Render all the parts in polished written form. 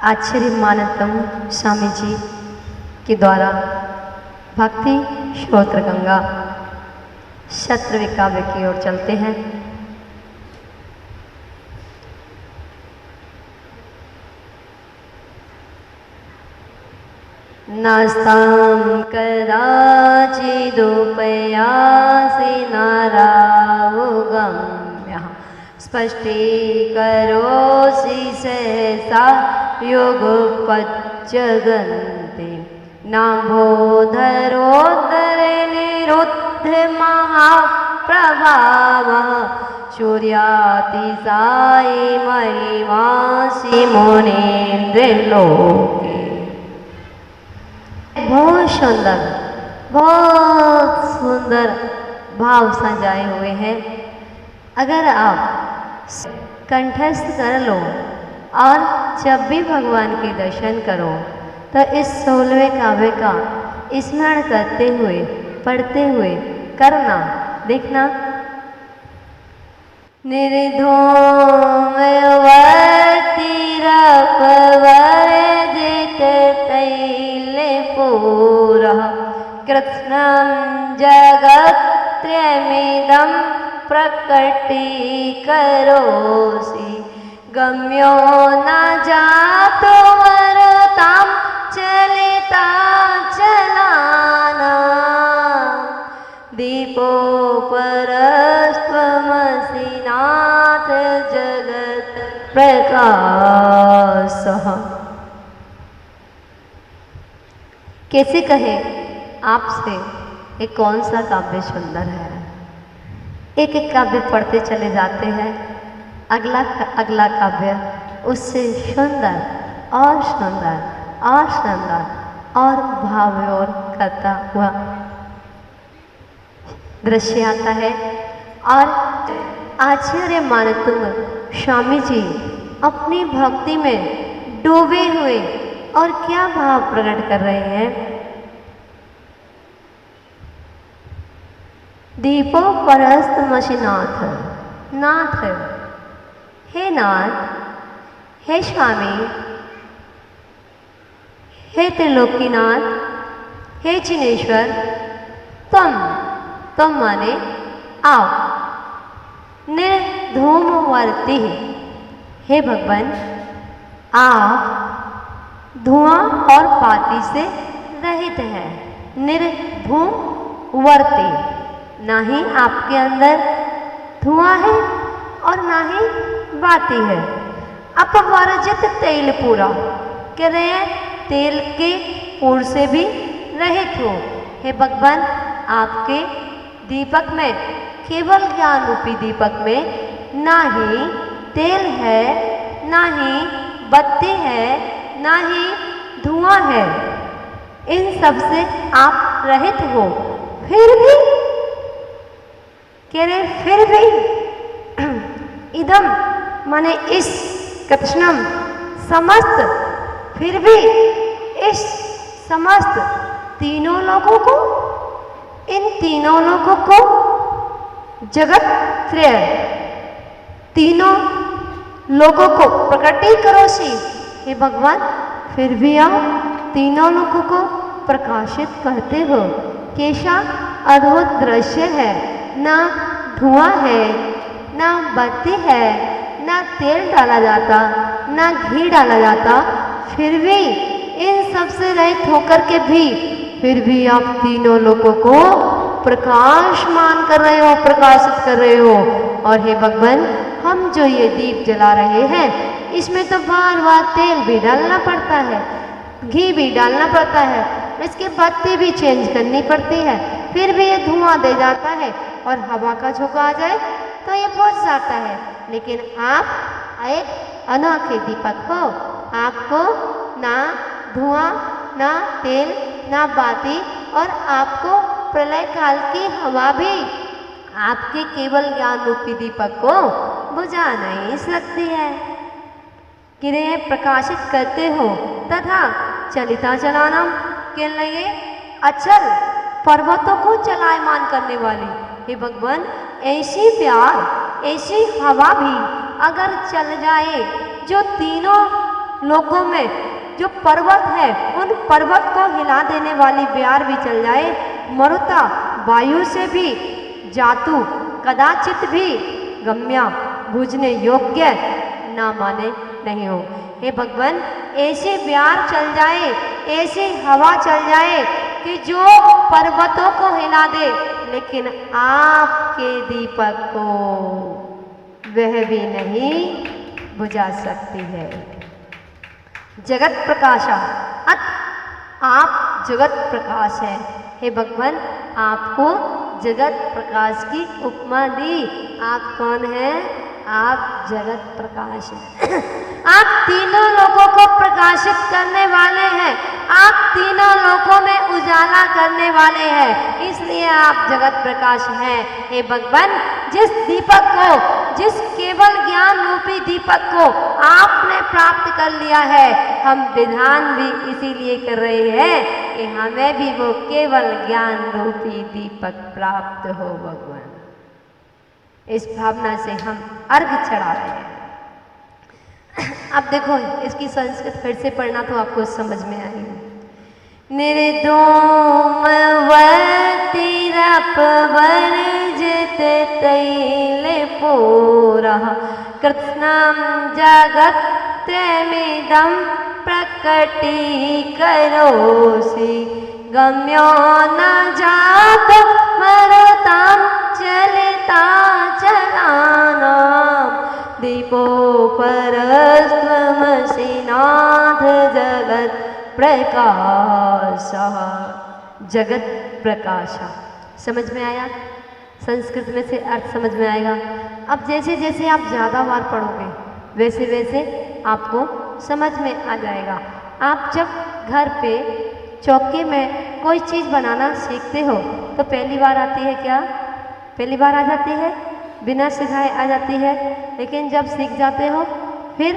आचार्य मानतम स्वामी जी के द्वारा भक्ति श्रोत्र गंगा शत्रु काव्य की ओर चलते हैं। नास्तां कदाचिदुपयासि नारावगम्यः स्पष्टीकरोषि सहसा योगोपजगन्ति नाम्भोधरोदरे निरुद्ध महाप्रभावः सूर्यातिशायी महिमांसि मुनीन्द्रलोके। बहुत सुंदर भाव सजाए हुए हैं। अगर आप कंठस्थ कर लो और जब भी भगवान के दर्शन करो तो इस 16वें काव्य का स्मरण करते हुए पढ़ते हुए करना, देखना। निर्धूमवर्तिरपवर्जित तैलपूरः कृत्स्नं जगत्त्रयमिदं प्रकटीकरोषि गम्यो न जातो वरतां चलिता चलाना दीपोपरस्त्वमसि नाथ जगत् प्रकाशः। कैसे कहे आपसे ये कौन सा काव्य सुंदर है। एक एक काव्य पढ़ते चले जाते हैं, अगला काव्य उससे सुंदर और सुंदर और सुंदर और भावविभोर करता हुआ दृश्य आता है। और आचार्य मानतुंग स्वामी जी अपनी भक्ति में डूबे हुए और क्या भाव प्रकट कर रहे हैं। दीपोपरस्तमसि नाथ, नाथ हे नाथ, हे स्वामी, हे त्रिलोकीनाथ, हे जिनेश्वर, तुम माने आओ। निर्धूमवर्ती, हे भगवान आप धुआं और बाती से रहित है। निर्धूमवर्ती, ना ही आपके अंदर धुआं है और ना ही बाती है। अपवर्जित तेल पूरा, कह रहे हैं तेल के पूर से भी रहित हो। हे भगवान आपके दीपक में, केवल ज्ञान रूपी दीपक में ना ही तेल है, ना ही बत्ती है, ना ही धुआं है। इन सब से आप रहित हो। फिर भी कह रहे फिर भी इदम माने इस कृष्णम समस्त, फिर भी इस समस्त तीनों लोगों को, इन तीनों लोगों को जगत त्रय तीनों लोगों को प्रकटीकरोषि, हे भगवान फिर भी आप तीनों लोगों को प्रकाशित करते हो। कैसा अद्भुत दृश्य है। ना धुआं है, ना बत्ती है, ना तेल डाला जाता, ना घी डाला जाता, फिर भी इन सब से रहित होकर के भी फिर भी आप तीनों लोगों को प्रकाशमान कर रहे हो, प्रकाशित कर रहे हो। और हे भगवान हम जो ये दीप जला रहे हैं इसमें तो बार बार तेल भी डालना पड़ता है, घी भी डालना पड़ता है, इसकी बत्ती भी चेंज करनी पड़ती है, फिर भी ये धुआं दे जाता है और हवा का झोंका आ जाए तो ये बुझ जाता है। लेकिन आप एक अनोखे दीपक हो। आपको ना धुआं, ना तेल, ना बाती, और आपको प्रलय काल की हवा भी आपके केवल ज्ञान रूपी दीपक को बुझा नहीं सकती है। किरण प्रकाशित करते हो तथा चलिता चलाना के लिए अचल पर्वतों को चलायमान करने वाली, हे भगवान ऐसी प्यार, ऐसी हवा भी अगर चल जाए जो तीनों लोकों में जो पर्वत है उन पर्वत को हिला देने वाली ब्यार भी चल जाए, मरुता वायु से भी जातु कदाचित भी गम्या बूझने योग्य ना माने नहीं हो। हे भगवान, ऐसे ब्यार चल जाए, ऐसी हवा चल जाए कि जो पर्वतों को हिला दे, लेकिन आपके दीपक को वह भी नहीं बुझा सकती है। जगत प्रकाशा, आप जगत प्रकाश है। हे भगवान, आपको जगत प्रकाश की उपमा दी। आप कौन हैं? आप जगत प्रकाश हैं। आप तीनों लोगों को प्रकाशित करने वाले हैं, आप तीनों लोगों में उजाला करने वाले हैं, इसलिए आप जगत प्रकाश हैं। हे भगवान, जिस दीपक को, जिस केवल ज्ञान रूपी दीपक को आपने प्राप्त कर लिया है, हम विधान भी इसीलिए कर रहे हैं कि हमें भी वो केवल ज्ञान रूपी दीपक प्राप्त हो। भगवान, इस भावना से हम अर्घ चढ़ा रहे हैं। अब देखो, इसकी संस्कृत फिर से पढ़ना तो आपको समझ में आएगी। निर्धूम वर्तिरपवर्जित तैल पूरा कृत्स्नम जगत्रयमिदं प्रकटीकरोसि गम्यो न जात मरुतां चलिता चलानां दीपोपरस्त्वमसि नाथ जगत प्रकाश। जगत प्रकाश समझ में आया? संस्कृत में से अर्थ समझ में आएगा। अब जैसे जैसे आप ज़्यादा बार पढ़ोगे वैसे वैसे आपको समझ में आ जाएगा। आप जब घर पे चौके में कोई चीज़ बनाना सीखते हो तो पहली बार आती है क्या? पहली बार आ जाती है, बिना सिखाए आ जाती है। लेकिन जब सीख जाते हो फिर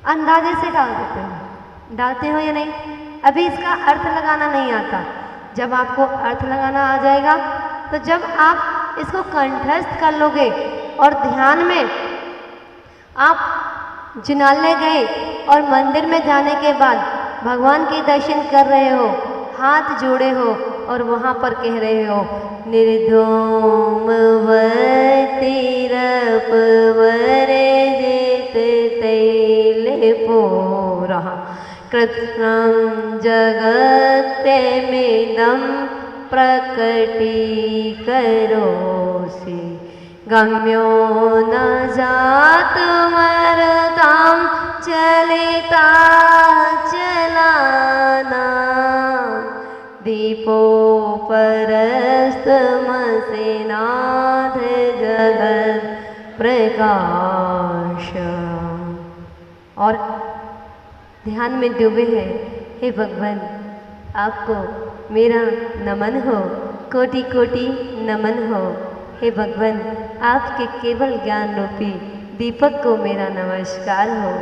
अंदाजे से डालते हो या नहीं? अभी इसका अर्थ लगाना नहीं आता। जब आपको अर्थ लगाना आ जाएगा तो जब आप इसको कंठस्थ कर लोगे और ध्यान में आप जिनालय गए और मंदिर में जाने के बाद भगवान के दर्शन कर रहे हो, हाथ जोड़े हो और वहाँ पर कह रहे हो निर्धूम वर्तिरपवर्जित तैल पूरा कृत्स्नं जगत्रयमिदं प्रकटीकरोसि गम्यो न जातमरुतां चलिता चलानां दीपोपरस्त्वमसि नाथ जगत प्रकाश। और ध्यान में डूबे हैं। हे भगवान, आपको मेरा नमन हो, कोटि कोटि नमन हो। हे भगवान, आपके केवल ज्ञान रूपी दीपक को मेरा नमस्कार हो।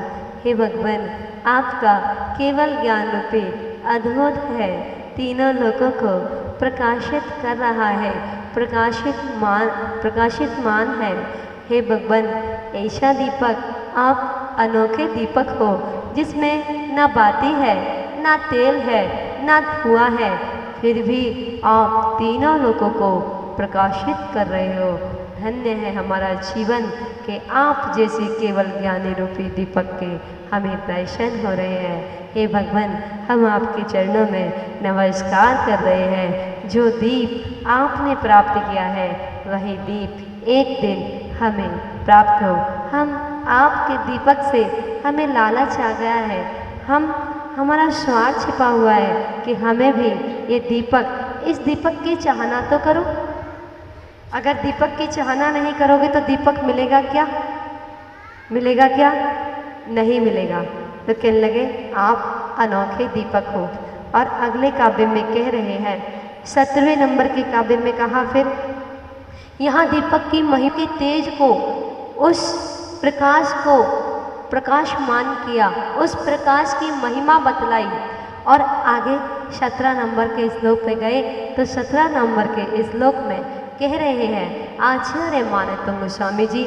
हे भगवान, आपका केवल ज्ञान रूपी अद्भुत है, तीनों लोगों को प्रकाशित कर रहा है, प्रकाशित मान है। हे भगवान, ऐसा दीपक आप अनोखे दीपक हो जिसमें न बाती है, न तेल है, न धुआं है, फिर भी आप तीनों लोगों को प्रकाशित कर रहे हो। धन्य है हमारा जीवन कि आप जैसे केवल ज्ञानी रूपी दीपक के हमें दर्शन हो रहे हैं। हे भगवान, हम आपके चरणों में नमस्कार कर रहे हैं। जो दीप आपने प्राप्त किया है वही दीप एक दिन हमें प्राप्त हो। हम आपके दीपक से हमें लालच आ गया है, हमारा स्वार्थ छिपा हुआ है कि हमें भी ये दीपक, इस दीपक की चाहना तो करो। अगर दीपक की चाहना नहीं करोगे तो दीपक मिलेगा क्या? मिलेगा क्या? नहीं मिलेगा। तो कहने लगे आप अनोखे दीपक हो। और अगले काव्य में कह रहे हैं, 17वें नंबर के काव्य में कहा फिर यहाँ दीपक की महिमा के तेज को, उस प्रकाश को प्रकाशमान किया, उस प्रकाश की महिमा बतलाई। और आगे 17 नंबर के श्लोक पे गए तो 17 नंबर के श्लोक में कह रहे हैं आचार्य मानतुंग स्वामी जी,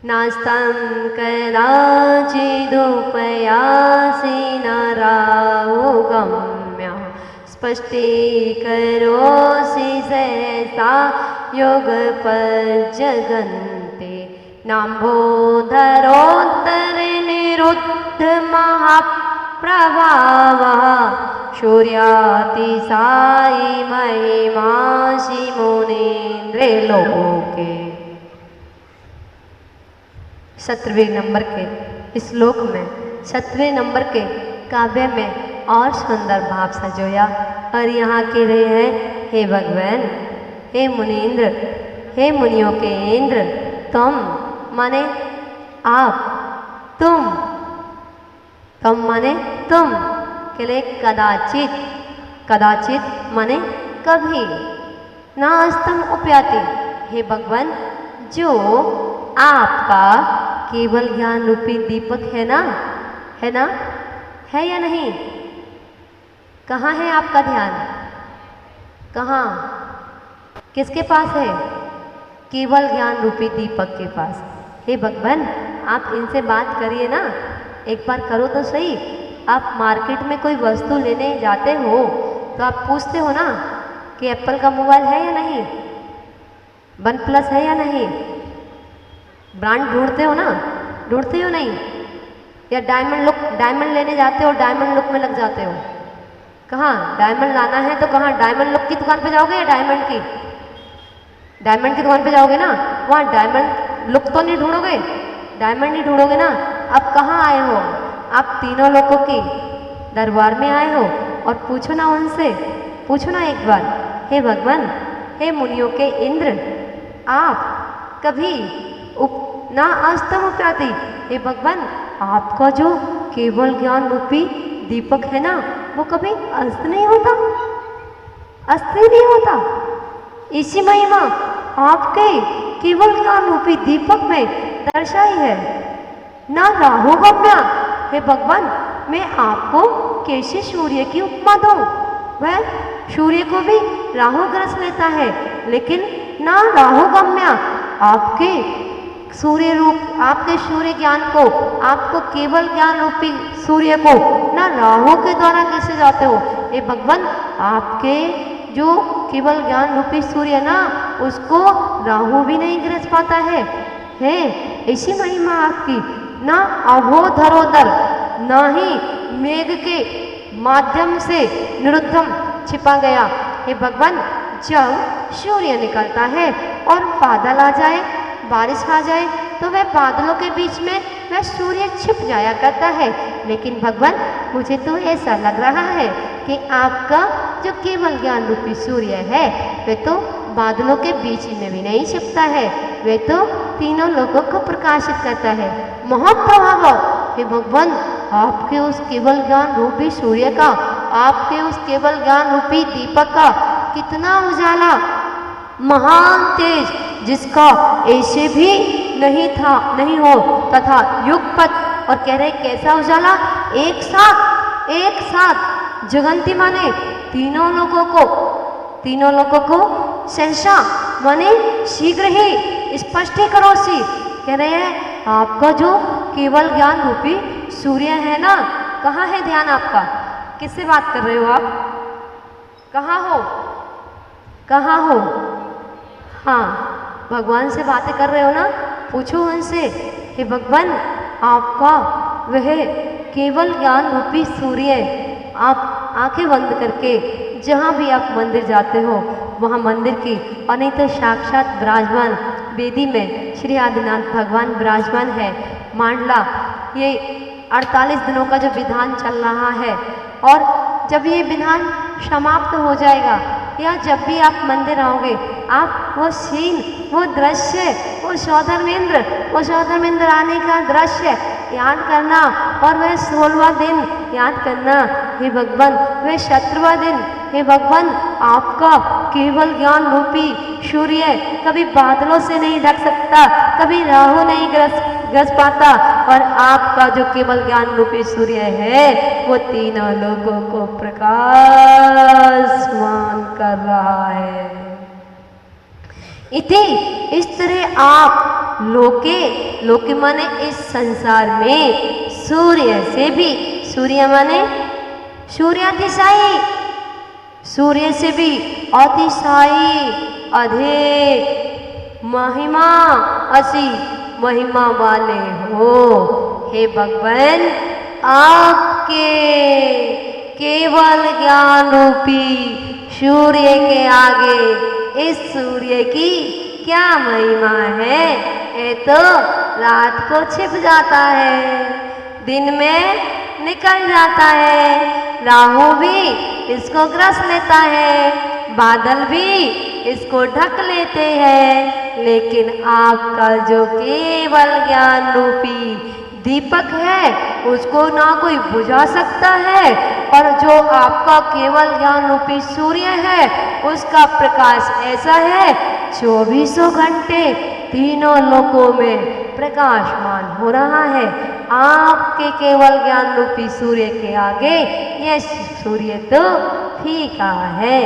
नास्तं कदाचिदुपयासेन राहुगम्य स्पष्टीकरोषि सहसा योगपज्जगन्ते नाम्भोधरोत्तरनिरुद्ध महाप्रभावः सूर्यातिसायि महिमासि मुनीन्द्रे लोके। 17वें नंबर के श्लोक में 17वें नंबर के काव्य में और सुंदर भाव सजोया और यहाँ के रहे हैं, हे भगवान, हे मुनीन्द्र, हे मुनियों के इंद्र, तुम माने आप, तुम माने तुम के लिए कदाचित, कदाचित माने कभी, नास्तम उपयाति, हे भगवान, जो आपका केवल ज्ञान रूपी दीपक है ना, है ना, है या नहीं? कहाँ है आपका ध्यान? कहाँ, किसके पास है? केवल ज्ञान रूपी दीपक के पास। हे भगवान, आप इनसे बात करिए ना, एक बार करो तो सही। आप मार्केट में कोई वस्तु लेने जाते हो तो आप पूछते हो ना कि एप्पल का मोबाइल है या नहीं, वन प्लस है या नहीं, ब्रांड ढूंढते हो ना, ढूंढते हो नहीं? या डायमंड लेने जाते हो, डायमंड लुक में लग जाते हो। कहाँ डायमंड लाना है तो कहाँ, डायमंड लुक की दुकान पे जाओगे या डायमंड की? डायमंड की दुकान पे जाओगे ना, वहाँ डायमंड लुक तो नहीं ढूंढोगे, डायमंड नहीं ढूंढोगे ना। अब कहाँ आए हो आप? तीनों लोगों की दरबार में आए हो और पूछो ना उनसे, पूछो ना एक बार, हे भगवान, हे मुनियों के इंद्र, आप कभी ना अस्तम उपयाति, हे भगवान, आपका जो केवल ज्ञान रूपी दीपक है ना, वो कभी अस्त नहीं होता, अस्त ही नहीं होता। इसी महिमा आपके केवल ज्ञान रूपी दीपक में दर्शाई है। ना राहुगम्य, हे भगवान, मैं आपको कैसे सूर्य की उपमा दूं? वह सूर्य को भी राहु ग्रस लेता है, लेकिन ना राहुगम्य, आपके सूर्य रूप, आपके सूर्य ज्ञान को, आपको केवल ज्ञान रूपी सूर्य को ना राहु के द्वारा कैसे जाते हो? हे भगवान, आपके जो केवल ज्ञान रूपी सूर्य ना, उसको राहु भी नहीं ग्रस पाता है। ऐसी महिमा आपकी, ना अभोधरोदर, ना ही मेघ के माध्यम से निरुद्धम छिपा गया। हे भगवान, जब सूर्य निकलता है और बादल आ जाए, बारिश आ जाए, तो वह बादलों के बीच में वह सूर्य छिप जाया करता है। लेकिन भगवान, मुझे तो ऐसा लग रहा है कि आपका जो केवल ज्ञान रूपी सूर्य है, वह तो बादलों के बीच में भी नहीं छिपता है, वह तो तीनों लोगों को प्रकाशित करता है। महाप्रभाव, हे भगवान, आपके उस केवल ज्ञान रूपी सूर्य का, आपके उस केवल ज्ञान रूपी दीपक का कितना उजाला, महान तेज, जिसका ऐसे भी नहीं था, नहीं हो तथा युगपत। और कह रहे कैसा उजाला? एक साथ जगंती माने तीनों लोगों को सहसा माने शीघ्र ही, स्पष्ट ही करोसी। कह रहे हैं आपका जो केवल ज्ञान रूपी सूर्य है ना, कहाँ है ध्यान आपका? किससे बात कर रहे हो आप? कहाँ हो? हाँ, भगवान से बातें कर रहे हो ना, पूछो उनसे, हे भगवान, आपका वह केवल ज्ञान रूपी सूर्य, आप आंखें बंद करके जहाँ भी आप मंदिर जाते हो, वहाँ मंदिर की, और नहीं तो साक्षात विराजमान वेदी में श्री आदिनाथ भगवान विराजमान है। मांडला, ये 48 दिनों का जो विधान चल रहा है, और जब ये विधान समाप्त हो जाएगा, या जब भी आप मंदिर आओगे, आप वो सीन, वो दृश्य, वो सौधर्मेंद्र आने का दृश्य याद करना, और वह 16वां दिन याद करना। हे भगवान, वह 17वां दिन, हे भगवान, आपका केवल ज्ञान रूपी सूर्य कभी बादलों से नहीं ढक सकता, कभी राहु नहीं ग्रस पाता, और आपका जो केवल ज्ञान रूपी सूर्य है, वो तीनों लोगों को प्रकाशमान कर रहा है। इस तरह आप लोके, लोके माने इस संसार में सूर्य से भी, सूर्य माने सूर्यातिशायी, सूर्य से भी अतिशायी अधिक महिमा असी महिमा वाले हो। हे भगवान, आपके केवल ज्ञान रूपी सूर्य के आगे इस सूर्य की क्या महिमा है। ये तो रात को छिप जाता है, दिन में निकल जाता है, राहु भी इसको ग्रस लेता है, बादल भी इसको ढक लेते हैं, लेकिन आपका जो केवल ज्ञान रूपी दीपक है उसको ना कोई बुझा सकता है, और जो आपका केवल ज्ञान रूपी सूर्य है उसका प्रकाश ऐसा है 24 घंटे तीनों लोकों में प्रकाशमान हो रहा है। आपके केवल ज्ञान रूपी सूर्य के आगे यह सूर्य तो फीका है,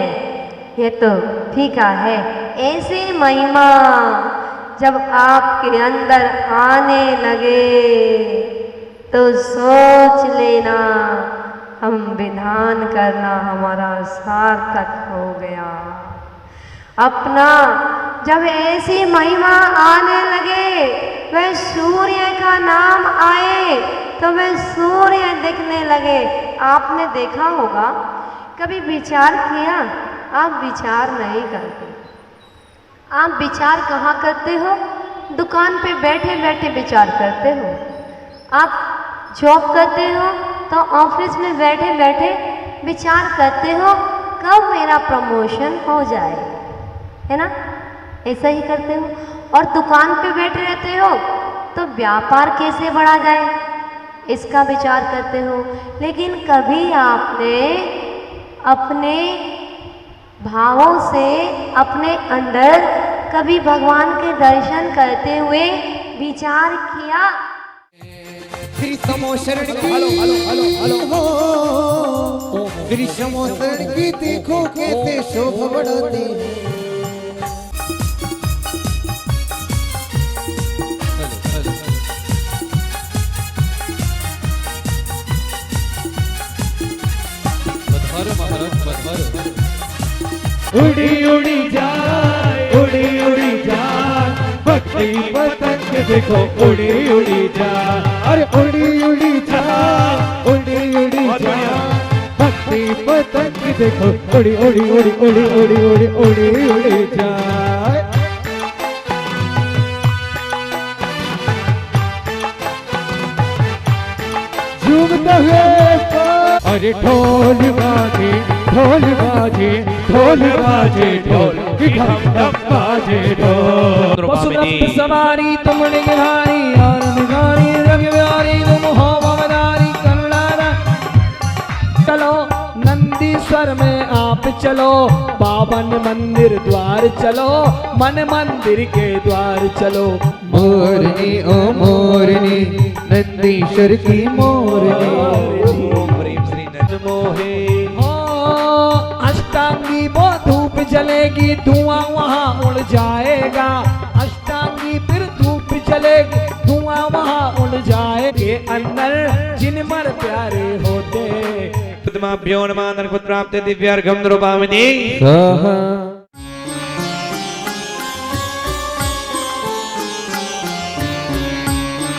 ये तो फीका है। ऐसी महिमा जब आपके अंदर आने लगे तो सोच लेना हम विधान करना हमारा सार्थक हो गया। अपना जब ऐसी महिमा आने लगे, वह सूर्य का नाम आए तो वह सूर्य दिखने लगे। आपने देखा होगा, कभी विचार किया? आप विचार नहीं करते। आप विचार कहाँ करते हो? दुकान पे बैठे बैठे विचार करते हो। आप जॉब करते हो तो ऑफिस में बैठे बैठे विचार करते हो कब मेरा प्रमोशन हो जाए, है ना? ऐसा ही करते हो। और दुकान पे बैठे रहते हो तो व्यापार कैसे बढ़ा जाए, इसका विचार करते हो। लेकिन कभी आपने अपने भावों से अपने अंदर कभी भगवान के दर्शन करते हुए विचार किया? की देखो कैसे शोभा बढ़ाती है। उड़ी उड़ी जाए, उड़ी उड़ी जाए, भक्ति पतंग देखो उड़ी उड़ी जाए। अरे उड़ी उड़ी जाए, उड़ी उड़ी जाए, भक्ति पतंग देखो उड़ी उड़ी उड़ी उड़ी उड़ी उड़ी उड़ी उड़ी जाए। झूमता है अरे ढोल बाजे, ढोल बाजे, ढोल बाजे, ढोल ढम ढम बाजे ढोल। पशुरक्त सवारी तुम निगहारी और निगारी रवि बिहारी तुम हो ममदारी करुणारा। चलो नंदीश्वर में आप चलो, पावन मंदिर द्वार चलो, मन मंदिर के द्वार चलो। मोरनी ओ मोरनी नंदीश्वर की मोरनी। मोहे अष्टांगी वो धूप जलेगी, धुआं वहाँ उड़ जाएगा। अष्टांगी फिर धूप जलेगी, धुआं वहाँ उड़ जाएगे। अंदर जिन मर प्यारे होते पुत्रमाभ्यो नमः नरपुत्राप्ते दिव्यार्घं द्रौपावती।